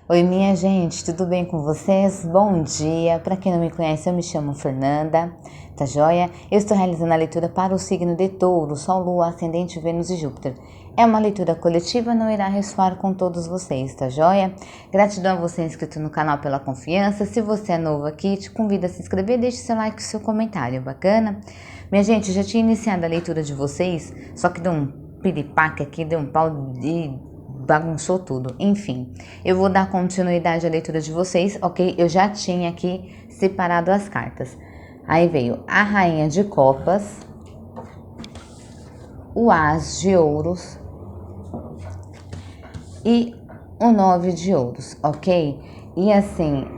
Oi, minha gente, tudo bem com vocês? Bom dia! Para quem não me conhece, eu me chamo Fernanda, tá joia? Eu estou realizando a leitura para o signo de Touro, Sol, Lua, Ascendente, Vênus e Júpiter. É uma leitura coletiva, não irá ressoar com todos vocês, tá joia? Gratidão a você inscrito no canal pela confiança. Se você é novo aqui, te convido a se inscrever, deixe seu like e seu comentário, bacana? Minha gente, eu já tinha iniciado a leitura de vocês, só que deu um piripaque aqui, deu um pau de bagunçou tudo. Enfim, eu vou dar continuidade à leitura de vocês, ok? Eu já tinha aqui separado as cartas. Aí veio a Rainha de Copas, o As de Ouros e o 9 de Ouros, ok? E assim,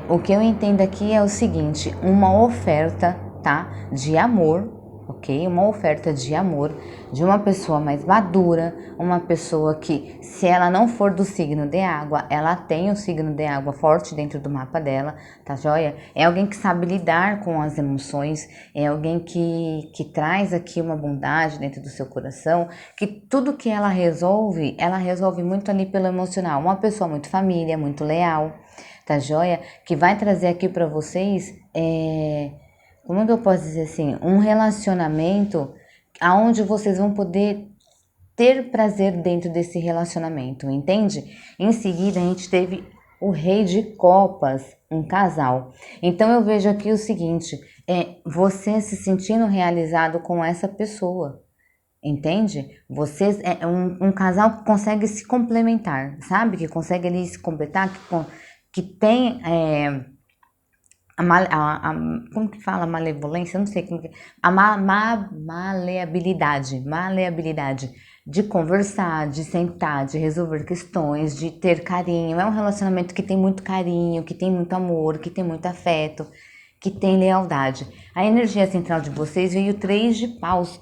o que eu entendo aqui é o seguinte, uma oferta, tá? De amor, ok? Uma oferta de amor de uma pessoa mais madura, uma pessoa que, se ela não for do signo de água, ela tem o signo de água forte dentro do mapa dela, tá joia? É alguém que sabe lidar com as emoções, é alguém que traz aqui uma bondade dentro do seu coração, que tudo que ela resolve muito ali pelo emocional. Uma pessoa muito família, muito leal, tá joia? Que vai trazer aqui para vocês, como que eu posso dizer assim, um relacionamento aonde vocês vão poder ter prazer dentro desse relacionamento, entende? Em seguida, a gente teve o Rei de Copas, um casal. Então, eu vejo aqui o seguinte, você se sentindo realizado com essa pessoa, entende? Vocês, um casal que consegue se complementar, sabe? Que consegue ali se completar, que tem... como que fala malevolência? Eu não sei como que, maleabilidade de conversar, de sentar, de resolver questões, de ter carinho. É um relacionamento que tem muito carinho, que tem muito amor, que tem muito afeto, que tem lealdade. A energia central de vocês veio 3 de paus.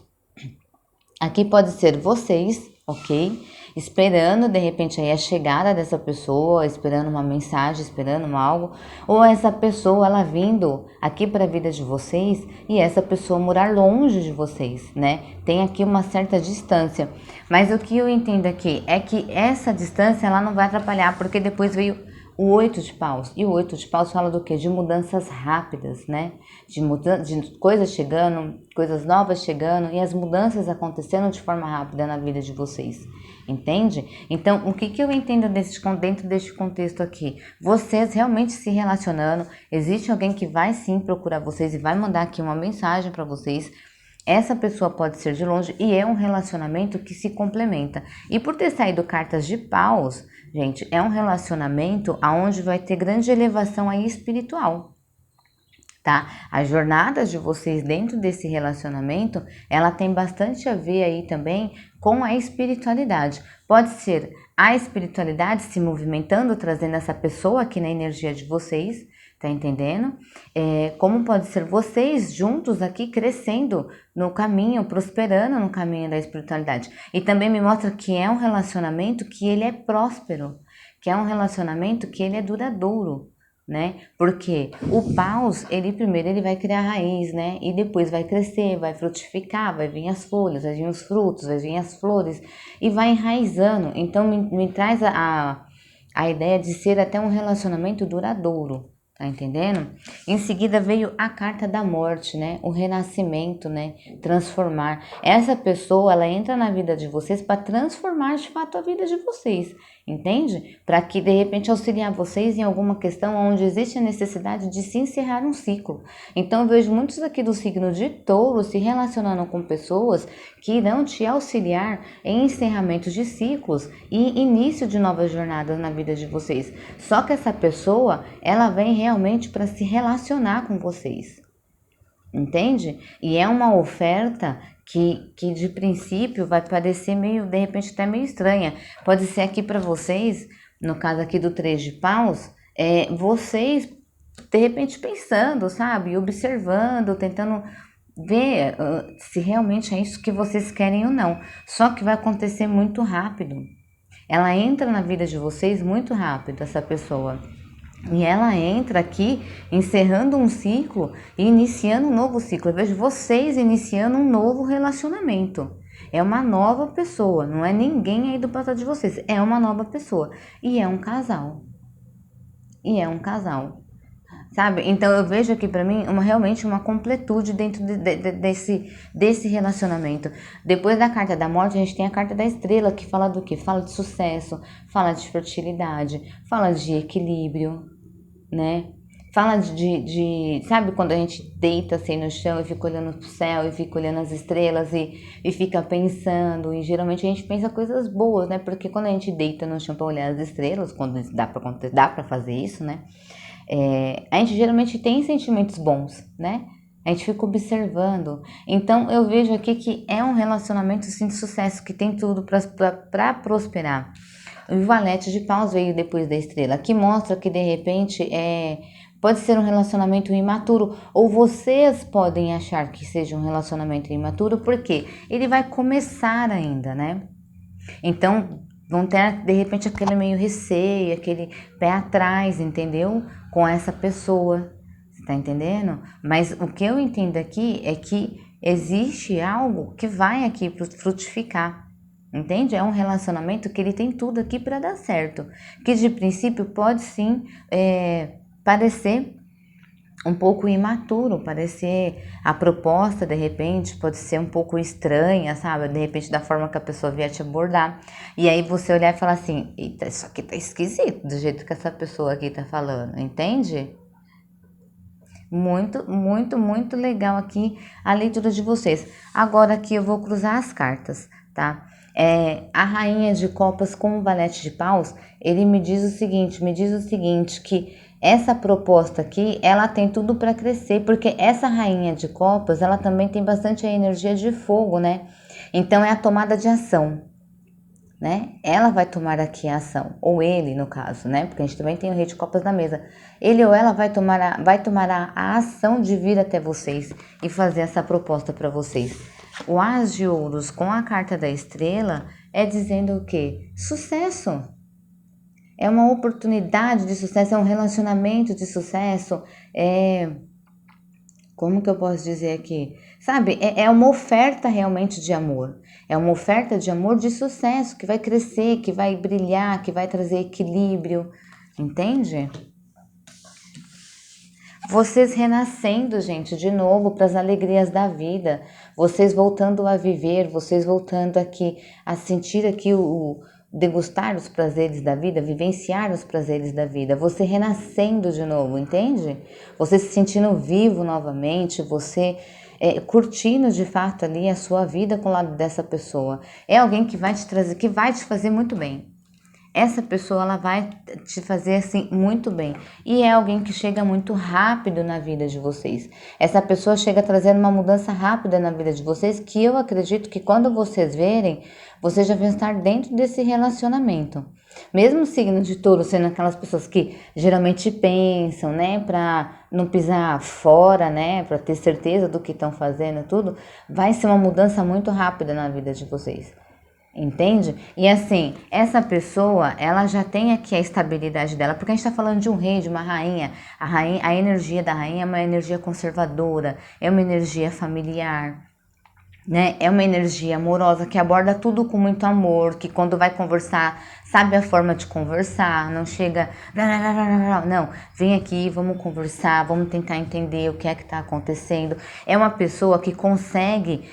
Aqui pode ser vocês, ok? Esperando de repente aí a chegada dessa pessoa, esperando uma mensagem, esperando algo, ou essa pessoa ela vindo aqui para a vida de vocês e essa pessoa morar longe de vocês, né? Tem aqui uma certa distância. Mas o que eu entendo aqui é que essa distância ela não vai atrapalhar, porque depois veio o 8 de paus. E o 8 de paus fala do quê? De mudanças rápidas, né? De coisas chegando, coisas novas chegando e as mudanças acontecendo de forma rápida na vida de vocês. Entende? Então, o que eu entendo dentro deste contexto aqui? Vocês realmente se relacionando, existe alguém que vai sim procurar vocês e vai mandar aqui uma mensagem para vocês. Essa pessoa pode ser de longe e é um relacionamento que se complementa. E por ter saído cartas de paus, gente, é um relacionamento aonde vai ter grande elevação aí espiritual, tá? As jornadas de vocês dentro desse relacionamento, ela tem bastante a ver aí também com a espiritualidade. Pode ser a espiritualidade se movimentando, trazendo essa pessoa aqui na energia de vocês, tá entendendo? Como pode ser vocês juntos aqui crescendo no caminho, prosperando no caminho da espiritualidade. E também me mostra que é um relacionamento que ele é próspero, que é um relacionamento que ele é duradouro, né? Porque o paus, ele primeiro ele vai criar raiz, né? E depois vai crescer, vai frutificar, vai vir as folhas, vai vir os frutos, vai vir as flores e vai enraizando. Então me traz a ideia de ser até um relacionamento duradouro. Tá entendendo? Em seguida veio a carta da morte, né? O renascimento, né? Transformar. Essa pessoa, ela entra na vida de vocês para transformar de fato a vida de vocês, entende? Para que de repente auxiliar vocês em alguma questão onde existe a necessidade de se encerrar um ciclo. Então eu vejo muitos aqui do signo de Touro se relacionando com pessoas que irão te auxiliar em encerramentos de ciclos e início de novas jornadas na vida de vocês. Só que essa pessoa, ela vem realmente para se relacionar com vocês, entende? E é uma oferta que de princípio vai parecer meio, de repente até meio estranha. Pode ser aqui para vocês, no caso aqui do 3 de paus, vocês de repente pensando, sabe? Observando, tentando ver se realmente é isso que vocês querem ou não. Só que vai acontecer muito rápido. Ela entra na vida de vocês muito rápido, essa pessoa. E ela entra aqui encerrando um ciclo e iniciando um novo ciclo. Eu vejo vocês iniciando um novo relacionamento. É uma nova pessoa, não é ninguém aí do passado de vocês, é uma nova pessoa. E é um casal. E é um casal. Sabe? Então eu vejo aqui pra mim realmente uma completude dentro desse relacionamento. Depois da carta da morte, a gente tem a carta da estrela, que fala do quê? Fala de sucesso, fala de fertilidade, fala de equilíbrio, né? Fala sabe quando a gente deita assim no chão e fica olhando pro céu e fica olhando as estrelas e fica pensando, e geralmente a gente pensa coisas boas, né? Porque quando a gente deita no chão pra olhar as estrelas, quando dá pra fazer isso, né? A gente geralmente tem sentimentos bons, né? A gente fica observando. Então eu vejo aqui que é um relacionamento sim de sucesso, que tem tudo para prosperar. O valete de paus veio depois da estrela, que mostra que de repente pode ser um relacionamento imaturo, ou vocês podem achar que seja um relacionamento imaturo, porque ele vai começar ainda, né? Então vão ter de repente aquele meio receio, aquele pé atrás, entendeu? Com essa pessoa, você tá entendendo? Mas o que eu entendo aqui é que existe algo que vai aqui frutificar. Entende? É um relacionamento que ele tem tudo aqui para dar certo. Que de princípio pode sim parecer um pouco imaturo, parecer a proposta de repente pode ser um pouco estranha, sabe? De repente da forma que a pessoa vier te abordar. E aí você olhar e falar assim, eita, isso aqui tá esquisito do jeito que essa pessoa aqui tá falando, entende? Muito, muito, muito legal aqui a leitura de vocês. Agora aqui eu vou cruzar as cartas, tá? A rainha de copas com o valete de paus, ele me diz o seguinte, que essa proposta aqui, ela tem tudo para crescer, porque essa rainha de copas, ela também tem bastante a energia de fogo, né? Então é a tomada de ação, né? Ela vai tomar aqui a ação, ou ele no caso, né? Porque a gente também tem o rei de copas na mesa. Ele ou ela vai tomar a ação de vir até vocês e fazer essa proposta para vocês. O as de ouros com a carta da estrela é dizendo o quê? Sucesso. É uma oportunidade de sucesso, é um relacionamento de sucesso, como que eu posso dizer aqui? Sabe, é uma oferta realmente de amor. É uma oferta de amor de sucesso, que vai crescer, que vai brilhar, que vai trazer equilíbrio. Entende? Vocês renascendo, gente, de novo para as alegrias da vida. Vocês voltando a viver, vocês voltando aqui a sentir aqui degustar os prazeres da vida, vivenciar os prazeres da vida. Você renascendo de novo, entende? Você se sentindo vivo novamente, você curtindo de fato ali a sua vida com o lado dessa pessoa. É alguém que vai te trazer, que vai te fazer muito bem. Essa pessoa ela vai te fazer assim muito bem. E é alguém que chega muito rápido na vida de vocês. Essa pessoa chega trazendo uma mudança rápida na vida de vocês, que eu acredito que quando vocês verem, vocês já vão estar dentro desse relacionamento. Mesmo o signo de touro sendo aquelas pessoas que geralmente pensam, né, para não pisar fora, né, para ter certeza do que estão fazendo, tudo, vai ser uma mudança muito rápida na vida de vocês. Entende? E assim, essa pessoa, ela já tem aqui a estabilidade dela, porque a gente tá falando de um rei, de uma rainha. A energia da rainha é uma energia conservadora, é uma energia familiar, né? É uma energia amorosa que aborda tudo com muito amor, que quando vai conversar, sabe a forma de conversar, não chega, não, vem aqui, vamos conversar, vamos tentar entender o que é que está acontecendo. É uma pessoa que consegue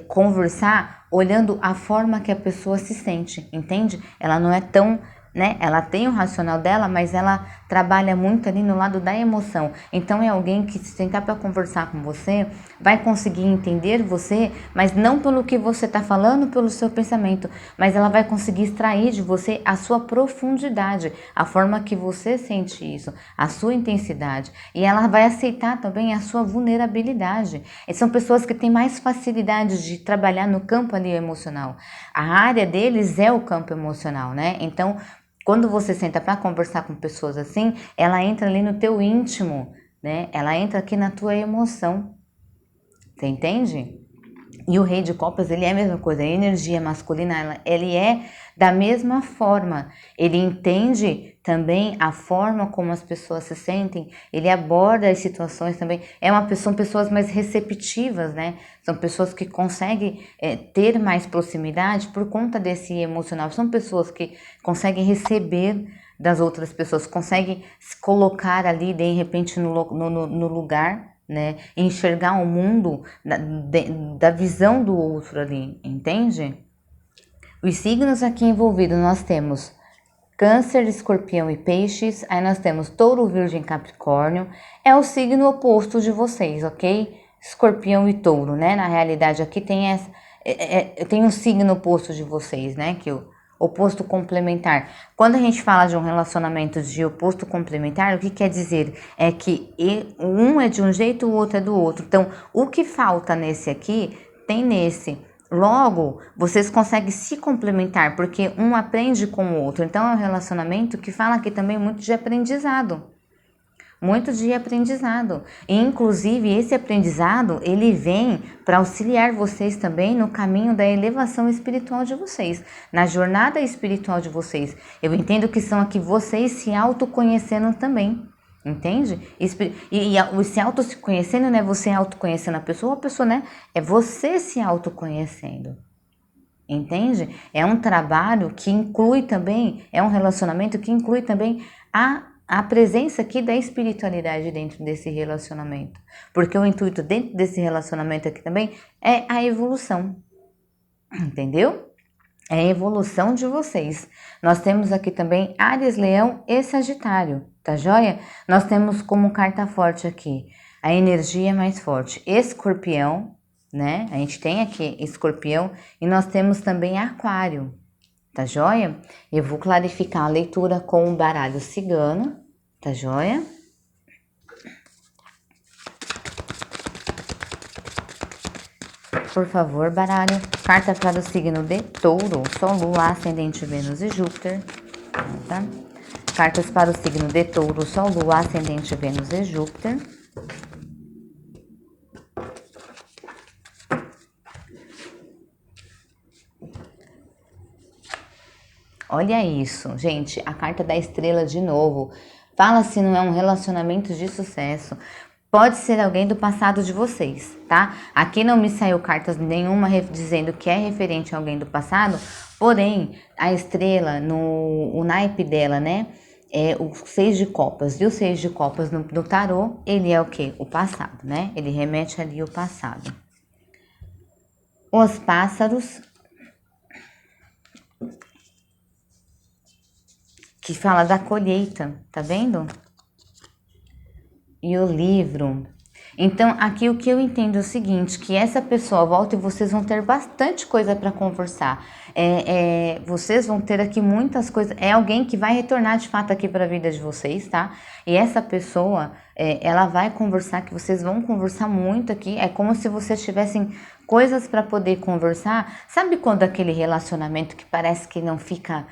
conversar olhando a forma que a pessoa se sente, entende? Ela não é tão, né? Ela tem o racional dela, mas ela trabalha muito ali no lado da emoção. Então é alguém que, se sentar para conversar com você, vai conseguir entender você, mas não pelo que você está falando, pelo seu pensamento, mas ela vai conseguir extrair de você a sua profundidade, a forma que você sente isso, a sua intensidade, e ela vai aceitar também a sua vulnerabilidade. E são pessoas que têm mais facilidade de trabalhar no campo ali emocional. A área deles é o campo emocional, né? Então, quando você senta para conversar com pessoas assim, ela entra ali no teu íntimo, né? Ela entra aqui na tua emoção. Você entende? E o rei de copas, ele é a mesma coisa, a energia masculina, ele é da mesma forma. Ele entende também a forma como as pessoas se sentem, ele aborda as situações também. São pessoas mais receptivas, né? São pessoas que conseguem ter mais proximidade por conta desse emocional. São pessoas que conseguem receber das outras pessoas, conseguem se colocar ali, de repente, no lugar, né? Enxergar o mundo da visão do outro ali, entende? Os signos aqui envolvidos nós temos Câncer, Escorpião e Peixes, aí nós temos Touro, Virgem, Capricórnio, é o signo oposto de vocês, ok? Escorpião e Touro, né? Na realidade aqui tem um signo oposto de vocês, né? Que o oposto complementar. Quando a gente fala de um relacionamento de oposto complementar, o que quer dizer? É que um é de um jeito, o outro é do outro. Então, o que falta nesse aqui, tem nesse. Logo, vocês conseguem se complementar, porque um aprende com o outro. Então, é um relacionamento que fala aqui também muito de aprendizado. Muito de aprendizado. E, inclusive, esse aprendizado, ele vem para auxiliar vocês também no caminho da elevação espiritual de vocês, na jornada espiritual de vocês. Eu entendo que são aqui vocês se autoconhecendo também. Entende? E se auto se conhecendo, não é você autoconhecendo a pessoa, né? É você se autoconhecendo. Entende? É um trabalho que inclui também, é um relacionamento que inclui também a presença aqui da espiritualidade dentro desse relacionamento. Porque o intuito dentro desse relacionamento aqui também é a evolução. Entendeu? É a evolução de vocês. Nós temos aqui também Áries, Leão e Sagitário, tá joia? Nós temos como carta forte aqui a energia mais forte, Escorpião, né? A gente tem aqui Escorpião e nós temos também Aquário, tá joia? Eu vou clarificar a leitura com o baralho cigano, tá joia? Por favor, baralho. Carta para o signo de Touro, Sol, Lua, Ascendente, Vênus e Júpiter. Tá? Cartas para o signo de Touro, Sol, Lua, Ascendente, Vênus e Júpiter. Olha isso, gente, a carta da estrela de novo. Fala se não é um relacionamento de sucesso. Pode ser alguém do passado de vocês, tá? Aqui não me saiu cartas nenhuma dizendo que é referente a alguém do passado, porém, a estrela, o naipe dela, né? É o 6 de copas. E o 6 de copas no tarô, ele é o quê? O passado, né? Ele remete ali ao passado. Os pássaros, que fala da colheita, tá vendo? E o livro. Então, aqui o que eu entendo é o seguinte, que essa pessoa volta e vocês vão ter bastante coisa para conversar. Vocês vão ter aqui muitas coisas. É alguém que vai retornar de fato aqui para a vida de vocês, tá? E essa pessoa, ela vai conversar, que vocês vão conversar muito aqui. É como se vocês tivessem coisas para poder conversar. Sabe quando aquele relacionamento que parece que não fica...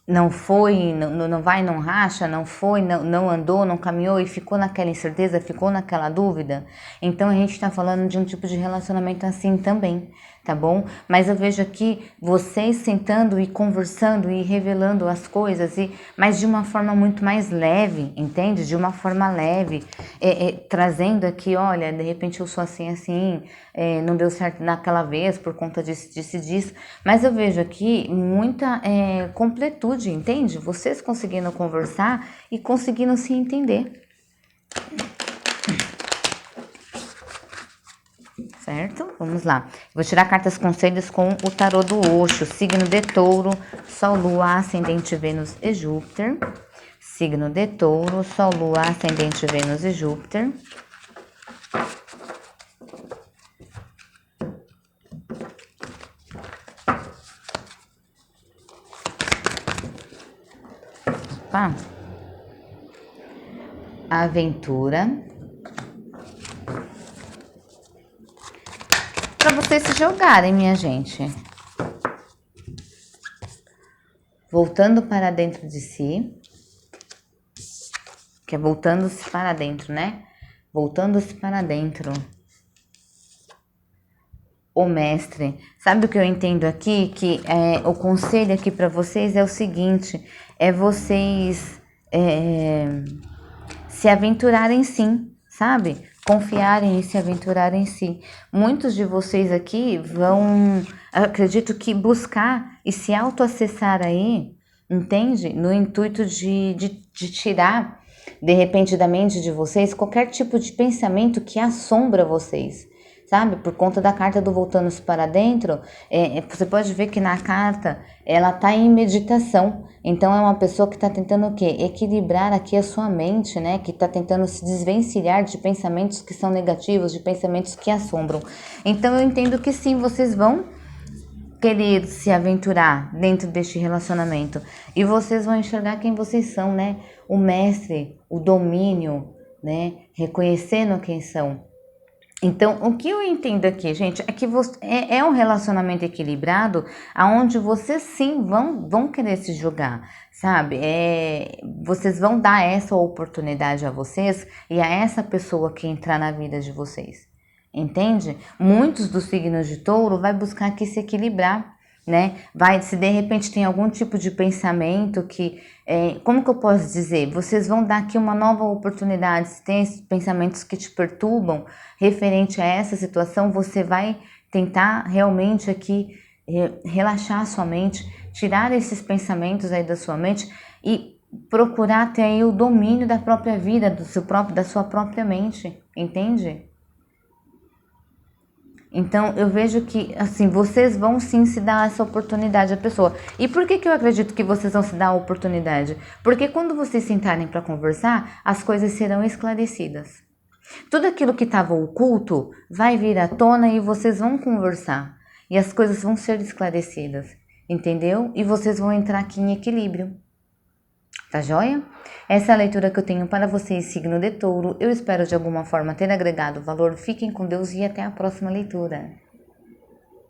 não foi, não vai, não racha, não foi, não andou, não caminhou e ficou naquela incerteza, ficou naquela dúvida. Então a gente está falando de um tipo de relacionamento assim também, tá bom? Mas eu vejo aqui vocês sentando e conversando e revelando as coisas, mas de uma forma muito mais leve, entende? De uma forma leve, trazendo aqui, olha, de repente eu sou assim, assim, não deu certo naquela vez por conta disso. Mas eu vejo aqui muita completude, entende? Vocês conseguindo conversar e conseguindo se entender. Certo? Vamos lá. Vou tirar cartas conselhos com o tarô do Osho. Signo de Touro, Sol, Lua, Ascendente, Vênus e Júpiter. Signo de Touro, Sol, Lua, Ascendente, Vênus e Júpiter. Opa. Aventura. Para vocês se jogarem, minha gente. Voltando para dentro de si. Que é voltando-se para dentro, né? Voltando-se para dentro. o mestre. Sabe o que eu entendo aqui? Que o conselho aqui para vocês é o seguinte, é vocês se aventurarem sim, sabe? Confiarem e se aventurarem em si. Muitos de vocês aqui vão, acredito que buscar e se autoacessar aí, entende? No intuito de tirar, de repente, da mente de vocês qualquer tipo de pensamento que assombra vocês. Sabe, por conta da carta do Voltando-se para Dentro, você pode ver que na carta ela está em meditação. Então é uma pessoa que está tentando o quê? Equilibrar aqui a sua mente, né? Que está tentando se desvencilhar de pensamentos que são negativos, de pensamentos que assombram. Então eu entendo que sim, vocês vão querer se aventurar dentro deste relacionamento e vocês vão enxergar quem vocês são, né? O mestre, o domínio, né? Reconhecendo quem são. Então, o que eu entendo aqui, gente, é que é um relacionamento equilibrado, aonde vocês sim vão querer se jogar, sabe? Vocês vão dar essa oportunidade a vocês e a essa pessoa que entrar na vida de vocês, entende? Muitos dos signos de touro vai buscar aqui se equilibrar, né? Se de repente tem algum tipo de pensamento que, como que eu posso dizer? Vocês vão dar aqui uma nova oportunidade. Se tem esses pensamentos que te perturbam referente a essa situação, você vai tentar realmente aqui relaxar a sua mente, tirar esses pensamentos aí da sua mente e procurar ter aí o domínio da própria vida, da sua própria mente, entende? Então, eu vejo que, assim, vocês vão sim se dar essa oportunidade à pessoa. E por que eu acredito que vocês vão se dar a oportunidade? Porque quando vocês sentarem para conversar, as coisas serão esclarecidas. Tudo aquilo que estava oculto vai vir à tona e vocês vão conversar. E as coisas vão ser esclarecidas, entendeu? E vocês vão entrar aqui em equilíbrio. Tá joia? Essa é a leitura que eu tenho para vocês, signo de touro. Eu espero de alguma forma ter agregado valor. Fiquem com Deus e até a próxima leitura.